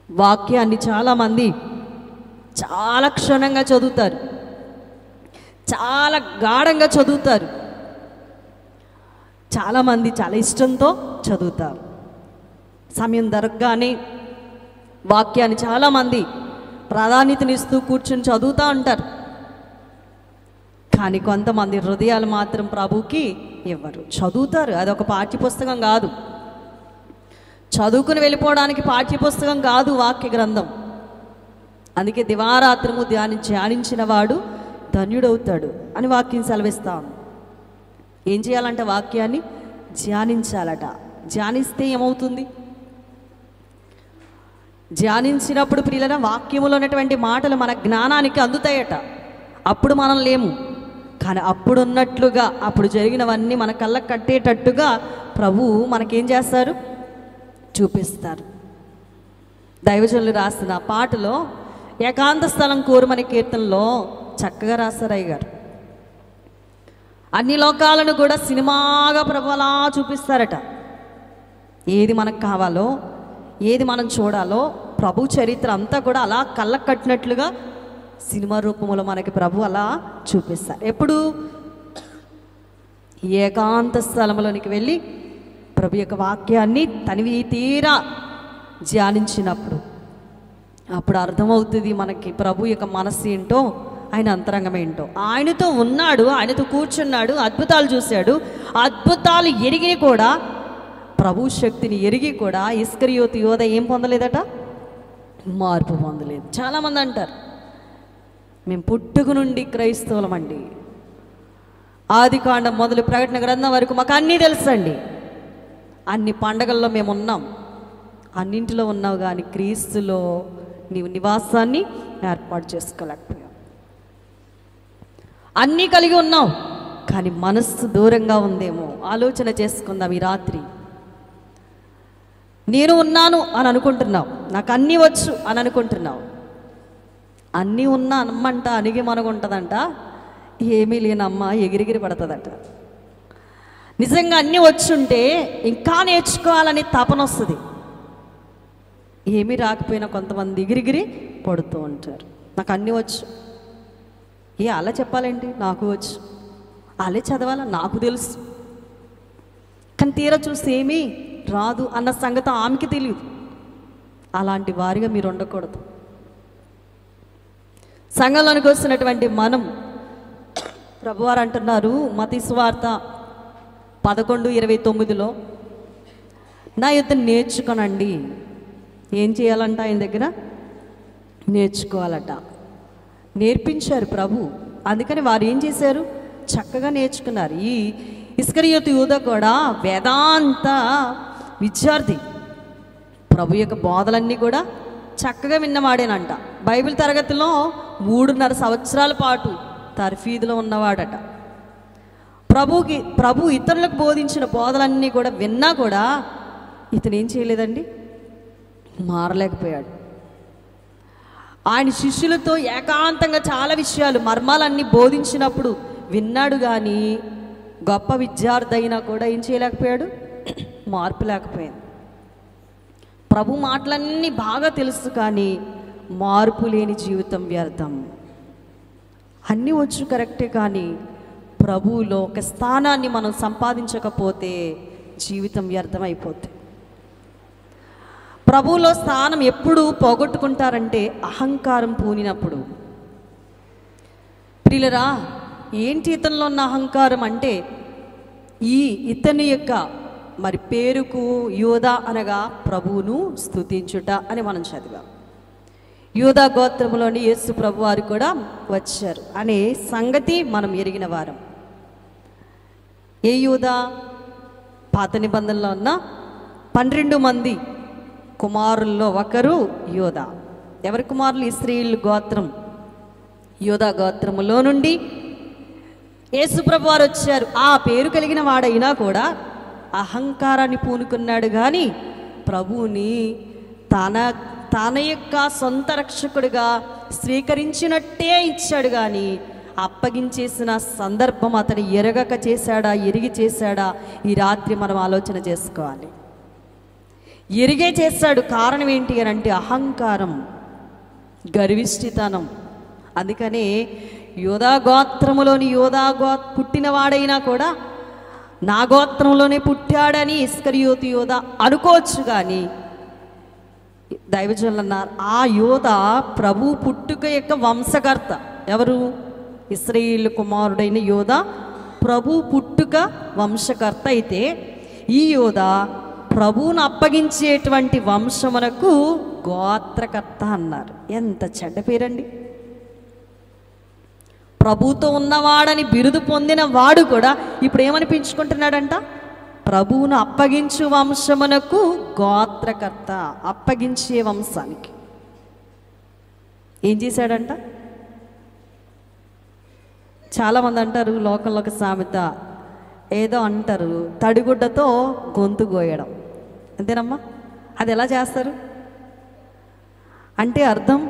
వాక్యాన్ని చాలామంది చాలా క్షుణ్ణంగా చదువుతారు, చాలా గాఢంగా చదువుతారు. చాలామంది చాలా ఇష్టంతో చదువుతారు. సమయం దొరకగానే వాక్యాన్ని చాలామంది ప్రాధాన్యతనిస్తూ కూర్చొని చదువుతూ ఉంటారు. కానీ కొంతమంది హృదయాలు మాత్రం ప్రభువుకి ఇవ్వరు. చదువుతారు, అదొక పాఠ్యపుస్తకం కాదు. చదువుకుని వెళ్ళిపోవడానికి పాఠ్యపుస్తకం కాదు వాక్య గ్రంథం. అందుకే దివారాత్రము ధ్యానించిన వాడు ధన్యుడవుతాడు అని వాక్యం సెలవిస్తాను. ఏం చేయాలంటే వాక్యాన్ని ధ్యానించాలట. ధ్యానిస్తే ఏమవుతుంది? ధ్యానించినప్పుడు ప్రియులైన వాక్యములో ఉన్నటువంటి మాటలు మన జ్ఞానానికి అందుతాయట. అప్పుడు మనం లేము, కానీ అప్పుడు ఉన్నట్లుగా అప్పుడు జరిగినవన్నీ మన కళ్ళకు కట్టేటట్టుగా ప్రభువు మనకేం చేస్తారు? చూపిస్తారు. దైవజనులు రాసిన పాటలో ఏకాంత స్థలం కోరుమని కీర్తనలో చక్కగా రాస్తారు అయ్యగారు. అన్ని లోకాలను కూడా సినిమాగా ప్రభు అలా చూపిస్తారట. ఏది మనకు కావాలో, ఏది మనం చూడాలో ప్రభు చరిత్ర అంతా కూడా అలా కళ్ళకు కట్టినట్లుగా సినిమా రూపంలో మనకి ప్రభు అలా చూపిస్తారు. ఎప్పుడు? ఏకాంత స్థలంలోనికి వెళ్ళి ప్రభు యొక్క వాక్యాన్ని తనివి తీరా ధ్యానించినప్పుడు అప్పుడు అర్థమవుతుంది మనకి ప్రభు యొక్క మనస్సు ఏంటో, ఆయన అంతరంగం ఏంటో. ఆయనతో ఉన్నాడు, ఆయనతో కూర్చున్నాడు, అద్భుతాలు చూశాడు. అద్భుతాలు ఎరిగి కూడా, ప్రభు శక్తిని ఎరిగి కూడా ఇస్కరియోతు యోధ ఏం పొందలేదట? మార్పు పొందలేదు. చాలామంది అంటారు, మేము పుట్టుక నుండి క్రైస్తవులమండి, ఆదికాండం మొదలు ప్రకటన గ్రంథం వరకు మాకు అన్నీ తెలుసండి, అన్ని పండగల్లో మేము ఉన్నాం. అన్నింటిలో ఉన్నావు కానీ క్రీస్తులో నీవు నివాసాన్ని ఏర్పాటు చేసుకోలేకపోయావు. అన్నీ కలిగి ఉన్నావు కానీ మనస్సు దూరంగా ఉందేమో. ఆలోచన చేసుకుందాం ఈ రాత్రి. నేను ఉన్నాను అని అనుకుంటున్నావు, నాకు అన్నీ వచ్చు అని అనుకుంటున్నావు. అన్నీ ఉన్నా అమ్మంట అణిగి మనగుంటుందంట, ఏమీ లేనమ్మ ఎగిరిగిరి పడుతుందట. నిజంగా అన్నీ వచ్చుంటే ఇంకా నేర్చుకోవాలని తపన వస్తుంది. ఏమీ రాకపోయినా కొంతమంది ఎగిరిగిరి పడుతూ ఉంటారు. నాకు అన్నీ వచ్చు. అలా చెప్పాలండి, నాకు వచ్చు. అలా చదవాలా, నాకు తెలుసు. కానీ తీరా చూస్తే ఏమీ రాదు అన్న సంగతి ఆమెకి తెలియదు. అలాంటి వారిగా మీరు ఉండకూడదు. సంఘంలోనికి వస్తున్నటువంటి మనం, ప్రభువారు అంటున్నారు మత్తయి సువార్త 11:29లో, నా యొద్ద నేర్చుకోనండి. ఏం చేయాలంట ఆయన దగ్గర? నేర్చుకోవాలట. నేర్పించారు ప్రభు. అందుకని వారు ఏం చేశారు? చక్కగా నేర్చుకున్నారు. ఈ ఇస్కరియోతు యూదా కూడా వేదాంత విద్యార్థి. ప్రభు యొక్క బోధలన్నీ కూడా చక్కగా విన్నవాడేనంట. బైబిల్ తరగతిలో 3.5 సంవత్సరాల పాటు తర్ఫీదులో ఉన్నవాడట. ప్రభు ఇతరులకు బోధించిన బోధలన్నీ కూడా విన్నా కూడా ఇతను ఏం చేయలేదండి, మారలేకపోయాడు. ఆయన శిష్యులతో ఏకాంతంగా చాలా విషయాలు, మర్మాలన్నీ బోధించినప్పుడు విన్నాడు. కానీ గొప్ప విద్యార్థి అయినా కూడా ఏం చేయలేకపోయాడు, మార్పు లేకపోయాడు. ప్రభు మాటలన్నీ బాగా తెలుసు, కానీ మార్పు లేని జీవితం వ్యర్థం. అన్నీ వచ్చు కరెక్టే, కానీ ప్రభువులో ఒక స్థానాన్ని మనం సంపాదించకపోతే జీవితం వ్యర్థమైపోతుంది. ప్రభువులో స్థానం ఎప్పుడు పోగొట్టుకుంటారంటే అహంకారం పూనినప్పుడు. ప్రియులరా, ఏంటి ఇతనిలో ఉన్న అహంకారం అంటే ఇతని యొక్క మరి పేరుకు యోధా అనగా ప్రభువును స్తుతించుట అని మనం చదివాం. యోధా గోత్రములోని యేసు ప్రభు వారు కూడా వచ్చారు అనే సంగతి మనం ఎరిగిన వారం. ఏ యోధా? పాత నిబంధనలో ఉన్న 12 మంది కుమారుల్లో ఒకరు యోధా. ఎవరి కుమారులు? ఇశ్రాయేలు గోత్రం, యోధా గోత్రములో నుండి యేసుప్రభు వారు వచ్చారు. ఆ పేరు కలిగిన వాడైనా కూడా అహంకారాన్ని పూనుకున్నాడు. కానీ ప్రభువుని తన యొక్క సొంత రక్షకుడిగా స్వీకరించినట్టే ఇచ్చాడు. కానీ అప్పగించేసిన సందర్భం అతను ఎరగక చేశాడా, ఎరిగి చేశాడా? ఈ రాత్రి మనం ఆలోచన చేసుకోవాలి. ఎరిగే చేశాడు. కారణం ఏంటి అని అంటే అహంకారం, గర్విష్ఠితనం. అందుకనే యోధా గోత్రములోని పుట్టినవాడైనా కూడా నా గోత్రంలోనే పుట్టాడని ఇస్కరియోతు యోధా అనుకోవచ్చు. కానీ దైవజనులు అన్నారు, ఆ యోధా ప్రభు పుట్టుక యొక్క వంశకర్త. ఎవరు? ఇశ్రాయేలు కుమారుడైన యోధా ప్రభు పుట్టుక వంశకర్త అయితే, ఈ యోధా ప్రభువును అప్పగించేటువంటి వంశమునకు గోత్రకర్త అన్నారు. ఎంత చెడ్డ పేరండి! ప్రభుతో ఉన్నవాడని బిరుదు పొందిన వాడు కూడా ఇప్పుడు ఏమనిపించుకుంటున్నాడంట? ప్రభువును అప్పగించు వంశమునకు గోత్రకర్త. అప్పగించే వంశానికి ఏం చేశాడంట? చాలామంది అంటారు, లోకంలో ఒక సామెత ఏదో అంటారు, తడిగుడ్డతో గొంతు గోయడం. అంతేనమ్మా? అది ఎలా చేస్తారు అంటే అర్థం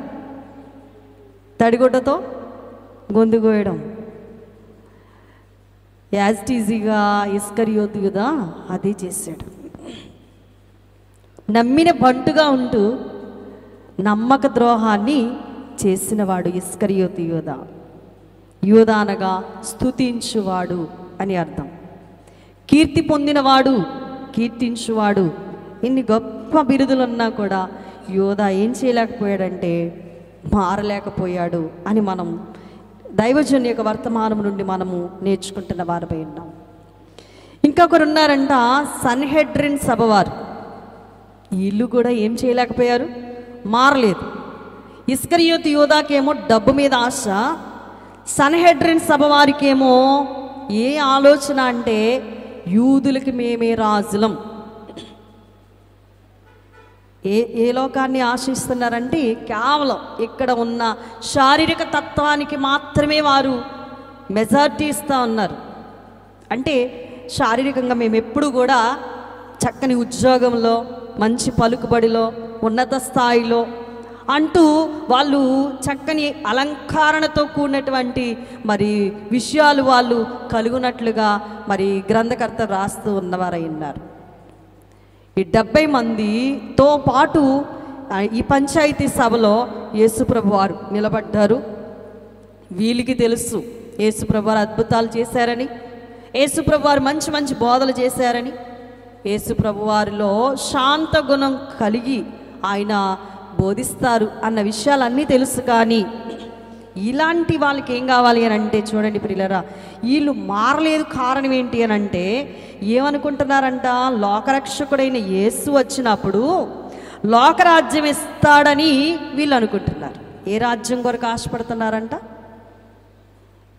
తడిగుడ్డతో గొంతు గోయడం. యాజ్ ఈజీగా ఇస్కరియోతు యూదా అదే చేశాడు. నమ్మిన బంటుగా ఉంటూ నమ్మక ద్రోహాన్ని చేసినవాడు ఇస్కరియోతు యూదా. యూదా అనగా స్తుతించువాడు అని అర్థం. కీర్తి పొందినవాడు, కీర్తించువాడు. ఇన్ని గొప్ప బిరుదులున్నా కూడా యోధా ఏం చేయలేకపోయాడంటే మారలేకపోయాడు అని మనం దైవజన్ యొక్క వర్తమానం నుండి మనము నేర్చుకుంటున్న వారిపై ఉన్నాం. ఇంకొకరు ఉన్నారంట, సన్హెడ్రిన్ సభవారు. వీళ్ళు కూడా ఏం చేయలేకపోయారు, మారలేదు. ఇస్కరియోతు యోధాకేమో డబ్బు మీద ఆశ, సన్హెడ్రిన్ సభ వారికేమో ఏ ఆలోచన అంటే యూదులకి మేమే రాజులం. ఏ లోకాన్ని ఆశిస్తున్నారంటే కేవలం ఇక్కడ ఉన్న శారీరక తత్వానికి మాత్రమే వారు మెజారిటీ ఇస్తూ ఉన్నారు. అంటే శారీరకంగా మేము ఎప్పుడు కూడా చక్కని ఉద్యోగంలో, మంచి పలుకుబడిలో, ఉన్నత స్థాయిలో అంటూ వాళ్ళు చక్కని అలంకరణతో కూడినటువంటి మరి విషయాలు వాళ్ళు కలుగునట్లుగా మరి గ్రంథకర్త రాస్తూ ఉన్నవారై ఉన్నారు. ఈ 70 మందితో పాటు ఈ పంచాయతీ సభలో యేసుప్రభు వారు నిలబడ్డారు. వీళ్ళకి తెలుసు యేసుప్రభు వారు అద్భుతాలు చేశారని, యేసుప్రభు వారు మంచి మంచి బోధలు చేశారని, యేసుప్రభు వారిలో శాంత గుణం కలిగి ఆయన బోధిస్తారు అన్న విషయాలన్నీ తెలుసు. కానీ ఇలాంటి వాళ్ళకి ఏం కావాలి అని అంటే, చూడండి ప్రియులరా, వీళ్ళు మారలేదు. కారణం ఏంటి అని అంటే ఏమనుకుంటున్నారంట, లోకరక్షకుడైన యేసు వచ్చినప్పుడు లోకరాజ్యం ఇస్తాడని వీళ్ళు అనుకుంటున్నారు. ఏ రాజ్యం కొరకు ఆశపడుతున్నారంట?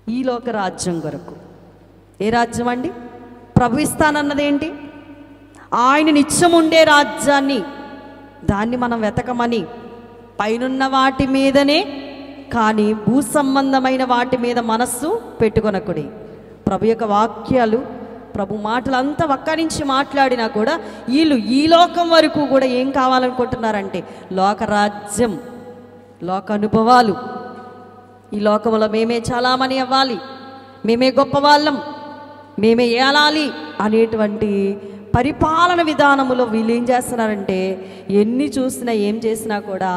ఈ లోక రాజ్యం కొరకు. ఏ రాజ్యం అండి? ప్రభు ఇస్తానన్నది ఏంటి? ఆయన నిత్యం ఉండే రాజ్యాన్ని, దాన్ని మనం వెతకమని పైనున్న వాటి మీదనే కానీ భూ సంబంధమైన వాటి మీద మనస్సు పెట్టుకొనకుడి. ప్రభు యొక్క వాక్యాలు, ప్రభు మాటలంతా వక్కరించి మాట్లాడినా కూడా వీళ్ళు ఈ లోకం వరకు కూడా ఏం కావాలనుకుంటున్నారంటే లోకరాజ్యం, లోక అనుభవాలు. ఈ లోకంలో మేమే చాలామణి అవ్వాలి, మేమే గొప్ప వాళ్ళం, మేమే ఏలాలి అనేటువంటి పరిపాలన విధానములో వీళ్ళు ఏం చేస్తున్నారంటే ఎన్ని చూసినా ఏం చేసినా కూడా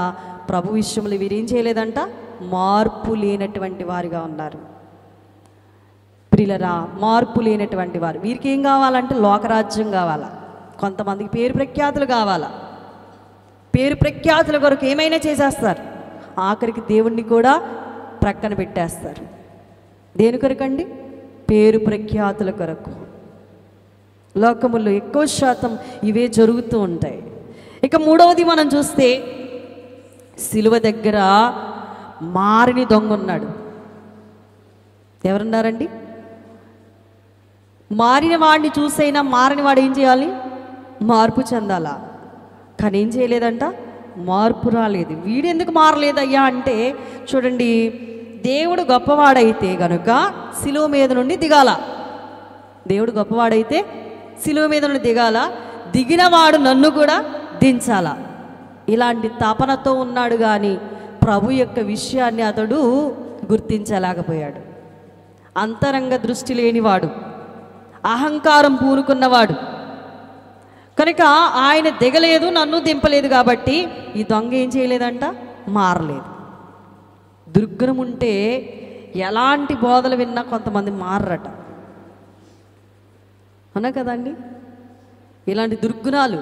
ప్రభు విషయంలో వీరేం చేయలేదంట, మార్పు లేనటువంటి వారిగా ఉన్నారు. ప్రియులరా, మార్పు లేనటువంటి వారు. వీరికి ఏం కావాలంటే లోకరాజ్యం కావాలా, కొంతమందికి పేరు ప్రఖ్యాతులు కావాలా. పేరు ప్రఖ్యాతుల కొరకు ఏమైనా చేసేస్తారు, ఆఖరికి దేవుణ్ణి కూడా ప్రక్కన పెట్టేస్తారు. దేని కొరకండి? పేరు ప్రఖ్యాతుల కొరకు. లోకములో ఎక్కువ శాతం ఇవే జరుగుతూ ఉంటాయి. ఇక మూడవది మనం చూస్తే సిలువ దగ్గర మారిని దొంగ ఉన్నాడు. ఎవరున్నారండి? మారిన వాడిని చూసైనా మారిన వాడు ఏం చేయాలి? మార్పు చెందాలా. కానీ ఏం చేయలేదంట, మార్పు రాలేదు. వీడెందుకు మారలేదయ్యా అంటే చూడండి, దేవుడు గొప్పవాడైతే గనుక సిలువ మీద నుండి దిగాల. దేవుడు గొప్పవాడైతే సిలువ మీద నుండి దిగాల, దిగినవాడు నన్ను కూడా దించాలా. ఇలాంటి తపనతో ఉన్నాడు కానీ ప్రభు యొక్క విషయాన్ని అతడు గుర్తించలేకపోయాడు. అంతరంగ దృష్టి లేనివాడు, అహంకారం పూనుకున్నవాడు కనుక ఆయన దిగలేదు, నన్ను దింపలేదు. కాబట్టి ఈ దొంగ ఏం చేయలేదంట, మారలేదు. దుర్గుణం ఉంటే ఎలాంటి బోధలు విన్నా కొంతమంది మారరట, అన్నా కదండి. ఇలాంటి దుర్గుణాలు,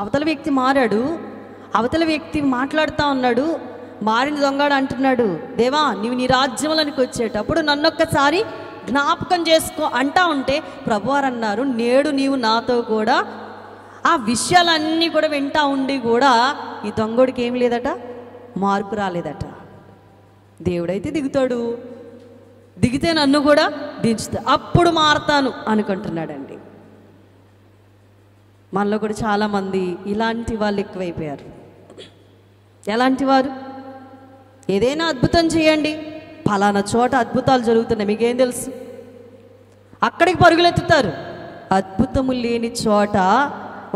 అవతల వ్యక్తి మారాడు, అవతల వ్యక్తి మాట్లాడుతూ ఉన్నాడు, మారిన దొంగడు అంటున్నాడు, దేవా నీవు నీ రాజ్యములకు వచ్చేటప్పుడు నన్నొక్కసారి జ్ఞాపకం చేసుకో అంటా ఉంటే ప్రభువారు అన్నారు, నేడు నీవు నాతో కూడా ఆ విషయాలన్నీ కూడా వింటా ఉండి కూడా ఈ దొంగడికి ఏం లేదట, మార్పు రాలేదట. దేవుడైతే దిగుతాడు, దిగితే నన్ను కూడా దించుతా, అప్పుడు మారతాను అనుకుంటున్నాడండి. మనలో కూడా చాలామంది ఇలాంటి వాళ్ళు ఎక్కువైపోయారు. ఎలాంటి వారు? ఏదైనా అద్భుతం చేయండి, ఫలానా చోట అద్భుతాలు జరుగుతున్నాయి, మీకేం తెలుసు, అక్కడికి పరుగులెత్తుతారు. అద్భుతము లేని చోట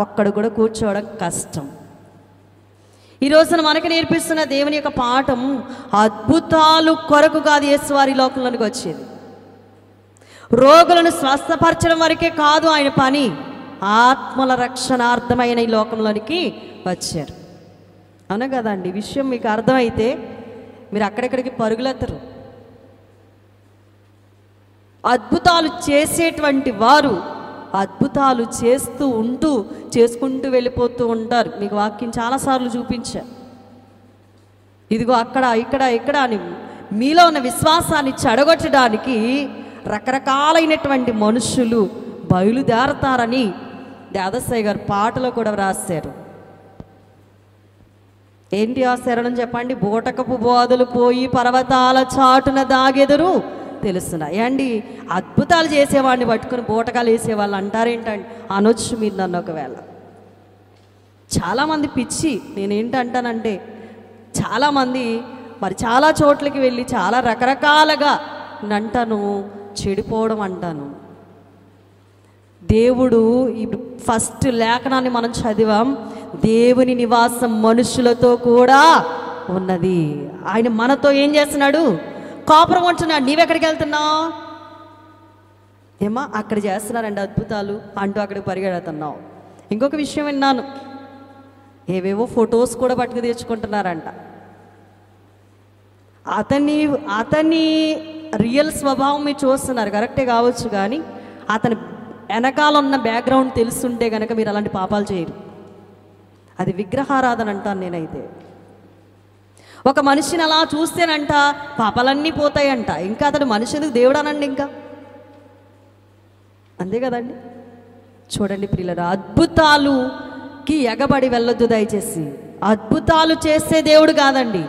ఒక్కడు కూడా కూర్చోవడం కష్టం. ఈ రోజున మనకు నేర్పిస్తున్న దేవుని యొక్క పాఠం అద్భుతాలు కొరకు కాదు యేసువారి లోకంలోనికి వచ్చేది. రోగులను స్వస్థపరచడం వరకే కాదు ఆయన పని, ఆత్మల రక్షణార్థమైన ఈ లోకంలోనికి వచ్చారు. అవునా కదండి? ఈ విషయం మీకు అర్థమైతే మీరు అక్కడెక్కడికి పరుగులెత్తరు. అద్భుతాలు చేసేటువంటి వారు అద్భుతాలు చేసుకుంటూ వెళ్ళిపోతూ ఉంటారు. మీకు వాక్యం చాలాసార్లు చూపించా, ఇదిగో అక్కడ ఇక్కడ అని మీలో ఉన్న విశ్వాసాన్ని చెడగొట్టడానికి రకరకాలైనటువంటి మనుషులు బయలుదేరతారని దాదాసాయి గారు పాటలో కూడా వ్రాశారు. ఏంటి ఆ శరణం చెప్పండి? బోటకపు బోధలు పోయి పర్వతాల చాటున దాగెదరు తెలుసునా. ఏండి అద్భుతాలు చేసేవాడిని పట్టుకుని బోటకాలు వేసేవాళ్ళు అంటారేంటండి అనొచ్చు మీరు నన్ను. ఒకవేళ చాలామంది పిచ్చి, నేనేంటంటానంటే చాలామంది మరి చాలా చోట్లకి వెళ్ళి చాలా రకరకాలుగా నంటాను, చెడిపోవడం అంటాను. దేవుడు ఈ ఫస్ట్ లేఖనాన్ని మనం చదివాం, దేవుని నివాసం మనుషులతో కూడా ఉన్నది. ఆయన మనతో ఏం చేస్తున్నాడు? కాపురం ఉంటున్నాడు. నీవెక్కడికి వెళ్తున్నావు? ఏమా అక్కడ చేస్తున్నారండి అద్భుతాలు అంటూ అక్కడికి పరిగెడుతున్నావు. ఇంకొక విషయం విన్నాను, ఏవేవో ఫొటోస్ కూడా పట్టుకు తెచ్చుకుంటున్నారంట. అతని రియల్ స్వభావం మీరు చూస్తున్నారు, కరెక్టే కావచ్చు, కానీ అతని వెనకాల ఉన్న బ్యాక్గ్రౌండ్ తెలుస్తుంటే కనుక మీరు అలాంటి పాపాలు చేయరు. అది విగ్రహారాధన అంటాను నేనైతే. ఒక మనిషిని అలా చూస్తేనంట పాపాలన్నీ పోతాయంట. ఇంకా అతడు మనిషి ఎందుకు దేవుడు అనండి, ఇంకా అంతే కదండి. చూడండి ప్రియులారా, అద్భుతాలుకి ఎగబడి వెళ్ళొద్దు దయచేసి. అద్భుతాలు చేసే దేవుడు కాదండి,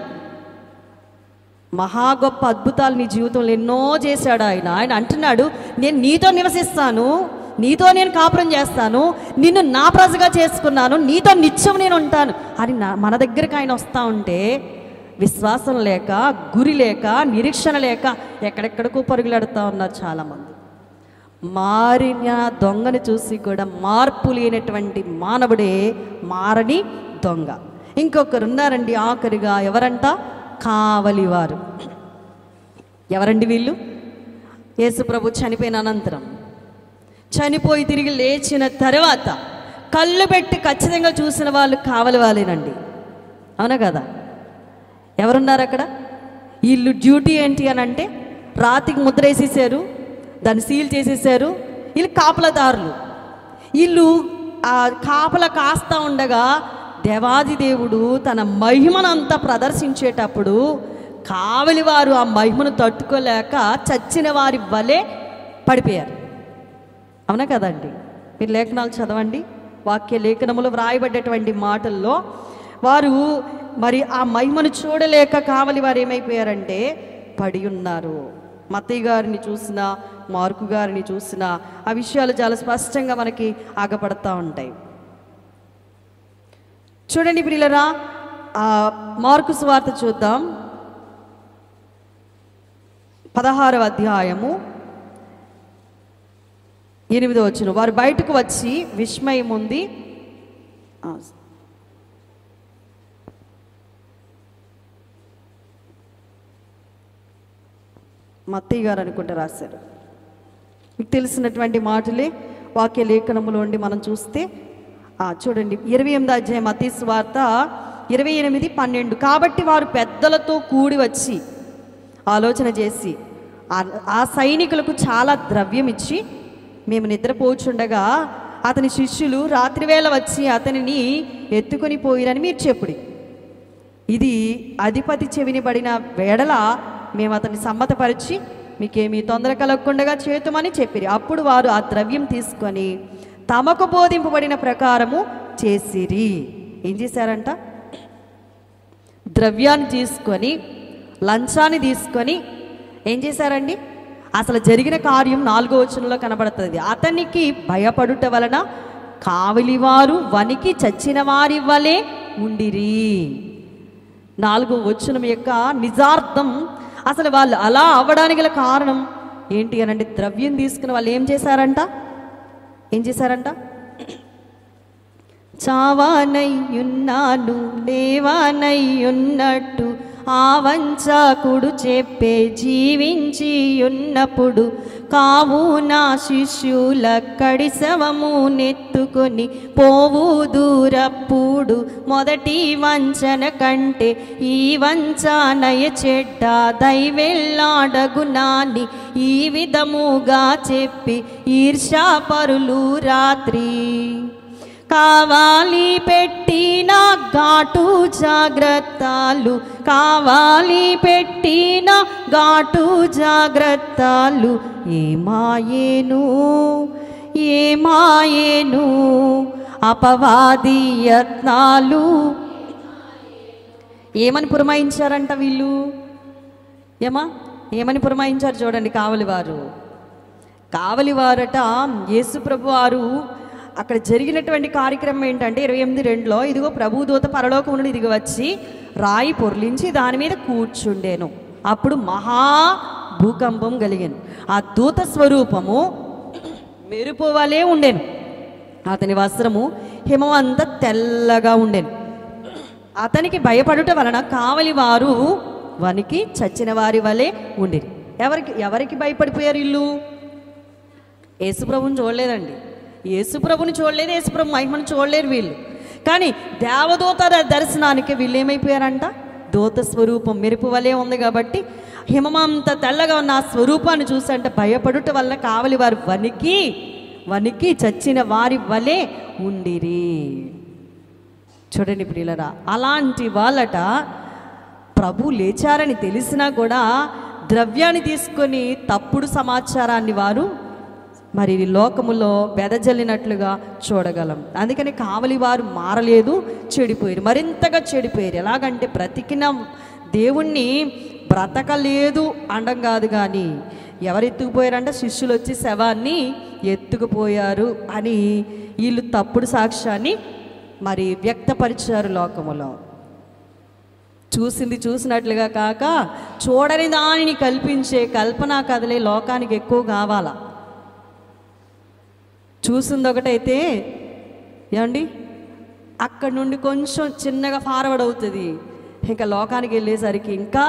మహా గొప్ప అద్భుతాలు నీ జీవితంలో ఎన్నో చేశాడు ఆయన. ఆయన అంటున్నాడు, నేను నీతో నివసిస్తాను, నీతో నేను కాపురం చేస్తాను, నిన్ను నా ప్రజగా చేసుకున్నాను, నీతో నిత్యం నేను ఉంటాను అని మన దగ్గరికి ఆయన వస్తూ ఉంటే విశ్వాసం లేక, గురి లేక, నిరీక్షణ లేక ఎక్కడెక్కడికో పరుగులెడతా ఉన్నారు చాలామంది. మారిన దొంగని చూసి కూడా మార్పు లేనటువంటి మానవుడే మారని దొంగ. ఇంకొకరు ఉన్నారండి ఆఖరిగా, ఎవరంట? కావలివారు. ఎవరండి వీళ్ళు? యేసుప్రభు చనిపోయిన అనంతరం, చనిపోయి తిరిగి లేచిన తర్వాత కళ్ళు పెట్టి ఖచ్చితంగా చూసిన వాళ్ళు కావలి వాళ్ళేనండి. అవునా కదా? ఎవరున్నారు అక్కడ? వీళ్ళు డ్యూటీ ఏంటి అని అంటే, రాతికి ముద్ర వేసేసారు, దాన్ని సీల్ చేసేసారు. వీళ్ళు కాపలదారులు. వీళ్ళు ఆ కాపల కాస్తా ఉండగా దేవాది దేవుడు తన మహిమనంతా ప్రదర్శించేటప్పుడు కావలి వారు ఆ మహిమను తట్టుకోలేక చచ్చిన వారి వలె పడిపోయారు. అవునా కదండి? మీరు లేఖనాలు చదవండి, వాక్య లేఖనములో వ్రాయబడ్డటువంటి మాటల్లో వారు మరి ఆ మహిమను చూడలేక కావలి వారు ఏమైపోయారంటే పడి ఉన్నారు. మత్తయి గారిని చూసినా, మార్కు గారిని చూసినా ఆ విషయాలు చాలా స్పష్టంగా మనకి ఆగపడతా ఉంటాయి. చూడండి ప్రియులరా, మార్కు సువార్త చూద్దాం. 16వ అధ్యాయము 8వ వచనం. వారు బయటకు వచ్చి విస్మయం ఉంది. మత్తయి గారు అనుకుంటే రాశారు. మీకు తెలిసినటువంటి మాటలే వాక్య లేఖనములో ఉండి మనం చూస్తే చూడండి 28వ అధ్యాయం మత్తయి సువార్త 28, 12. కాబట్టి వారు పెద్దలతో కూడి వచ్చి ఆలోచన చేసి ఆ సైనికులకు చాలా ద్రవ్యం ఇచ్చి మేము నిద్రపోచుండగా అతని శిష్యులు రాత్రివేళ వచ్చి అతనిని ఎత్తుకొని పోయిరని మీరు చెప్పుడి. ఇది అధిపతి చెవిని పడిన వేడల మేము అతన్ని సమ్మతపరిచి మీకేమీ తొందర కలగకుండా చేతుమని చెప్పిరి. అప్పుడు వారు ఆ ద్రవ్యం తీసుకొని తమకు బోధింపబడిన ప్రకారము చేసిరి. ఏం చేశారంట? ద్రవ్యాన్ని తీసుకొని, లంచాన్ని తీసుకొని ఏం చేశారండి? అసలు జరిగిన కార్యం 4వ వచనంలో కనబడుతుంది. అతనికి భయపడుట వలన కావలివారు వనికి చచ్చిన వారి వలె ఉండిరి. 4వ వచనం యొక్క నిజార్థం, అసలు వాళ్ళు అలా అవ్వడానికి గల కారణం ఏంటి అనంటే, ద్రవ్యం తీసుకుని వాళ్ళు ఏం చేశారంట? చావానయ్యున్నాను లేవానయ్యున్నట్టు ఆ వంచకుడు చెప్పే జీవించి ఉన్నప్పుడు కావు నా శిష్యుల కడిసవము నెత్తుకొని పోవు దూరప్పుడు మొదటి వంచన కంటే ఈ వంచనయ చెడ్డ దైవెల్లాడగు నాని ఈ విధముగా చెప్పి ఈర్ష్యాపరులు రాత్రి కావాలి పెట్టిన ఘాటు జాగ్రత్తలు, కావాలి పెట్టిన ఘాటు జాగ్రత్తలు ఏమాయేను ఏమాయేను అపవాది యత్నాలు. ఏమని పురమాయించారంట వీళ్ళు? ఏమని పురమాయించారు చూడండి. కావలివారట యేసుప్రభు వారు అక్కడ జరిగినటువంటి కార్యక్రమం ఏంటంటే 28:2లో ఇదిగో ప్రభుదూత పరలోకం నుండి దిగి వచ్చి రాయి పొర్లించి దాని మీద కూర్చుండేను. అప్పుడు మహా భూకంపం కలిగాను. ఆ దూత స్వరూపము మెరుపు వలె ఉండేను. అతని వస్త్రము హిమం అంతా తెల్లగా ఉండేను. అతనికి భయపడుట వలన కావలి వారు వనికి చచ్చిన వారి వలె ఉండేది. ఎవరికి భయపడిపోయారు వీళ్ళు? యేసుప్రభుని చూడలేదండి. యేసుప్రభుని చూడలేదు, యేసుప్రభు మహిమను చూడలేరు వీళ్ళు. కానీ దేవదూత దర్శనానికి వీళ్ళు ఏమైపోయారంట? దూత స్వరూపం మెరుపు వలె ఉంది కాబట్టి హిమమంత తెల్లగా ఉన్న ఆ స్వరూపాన్ని చూసంటే భయపడుట వల్ల కావలి వారు వనికి చచ్చిన వారి వలె ఉండిరి. చూడండి ప్రియులరా, అలాంటి వాళ్ళట ప్రభు లేచారని తెలిసినా కూడా ద్రవ్యాన్ని తీసుకొని తప్పుడు సమాచారాన్ని వారు మరి లోకములో వెదజల్లినట్లుగా చూడగలం. అందుకని కావలి వారు మారలేదు, చెడిపోయారు, మరింతగా చెడిపోయారు. ఎలాగంటే బ్రతికిన దేవుణ్ణి బ్రతకలేదు అండం కాదు, కానీ ఎవరు ఎత్తుకుపోయారంటే శిష్యులు వచ్చి శవాన్ని ఎత్తుకుపోయారు అని వీళ్ళు తప్పుడు సాక్ష్యాన్ని మరి వ్యక్తపరిచారు లోకములో. చూసింది చూసినట్లుగా కాక చూడని దానిని కల్పించే కల్పనా కథలే లోకానికి ఎక్కువ కావాలా. చూసింది ఒకటైతే ఏమండి అక్కడి నుండి కొంచెం చిన్నగా ఫార్వర్డ్ అవుతుంది, ఇంకా లోకానికి వెళ్ళేసరికి ఇంకా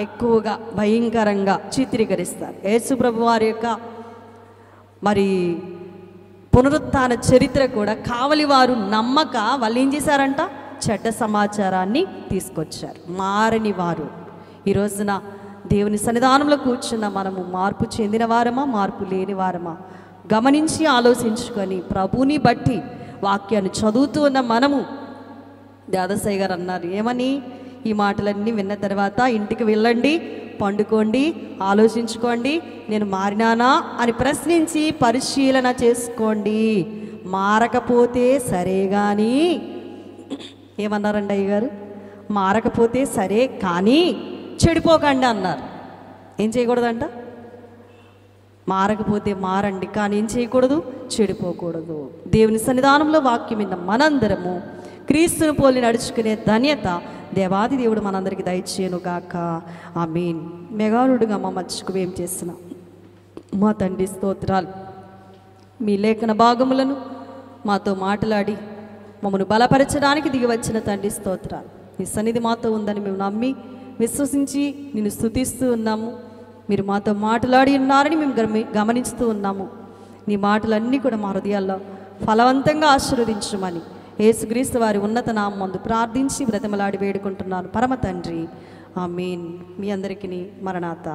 ఎక్కువగా భయంకరంగా చిత్రీకరిస్తారు. యేసు ప్రభు వారి యొక్క మరి పునరుత్థాన చరిత్ర కూడా కావలి వారు నమ్మక వాళ్ళు ఏం చేశారంట, చెడ్డ సమాచారాన్ని తీసుకొచ్చారు. మారని వారు ఈ రోజున దేవుని సన్నిధానంలో కూర్చున్న మనము మార్పు చెందిన వారమా, మార్పు లేని వారమా గమనించి ఆలోచించుకొని ప్రభుని బట్టి వాక్యాన్ని చదువుతూ ఉన్న మనము, దాదాసాయి గారు అన్నారు ఏమని, ఈ మాటలన్నీ విన్న తర్వాత ఇంటికి వెళ్ళండి, పండుకోండి, ఆలోచించుకోండి, నేను మారినానా అని ప్రశ్నించి పరిశీలన చేసుకోండి. మారకపోతే సరే కానీ, ఏమన్నారండి అయ్యగారు, మారకపోతే సరే కానీ చెడిపోకండి అన్నారు. ఏం చేయకూడదంట, మారకపోతే మారండి, కానీ ఏం చేయకూడదు, చెడిపోకూడదు. దేవుని సన్నిధానంలో వాక్యం మీద మనందరము క్రీస్తును పోలి నడుచుకునే ధన్యత దేవాది దేవుడు మనందరికీ దయచేయను గాక. ఆమేన్. మెగారుడుగా మా మధ్యకు ఏం చేసిన మా తండ్రి స్తోత్రాలు. మీ లేఖన భాగములను మాతో మాట్లాడి మమ్మను బలపరచడానికి దిగి వచ్చిన తండ్రి స్తోత్రాలు. నీ సన్నిధి మాతో ఉందని మేము నమ్మి విశ్వసించి నిన్ను స్తుతిస్తూ ఉన్నాము. మీరు మాతో మాట్లాడి ఉన్నారని మేము గమనిస్తూ ఉన్నాము. నీ మాటలన్నీ కూడా మా హృదయాల్లో ఫలవంతంగా ఆశీర్వదించమని యేసుక్రీస్తు వారి ఉన్నత నామమందు ప్రార్థించి బ్రతిమలాడి వేడుకుంటున్నాను పరమ తండ్రి. ఆమేన్. మీ అందరికీ మరణాత.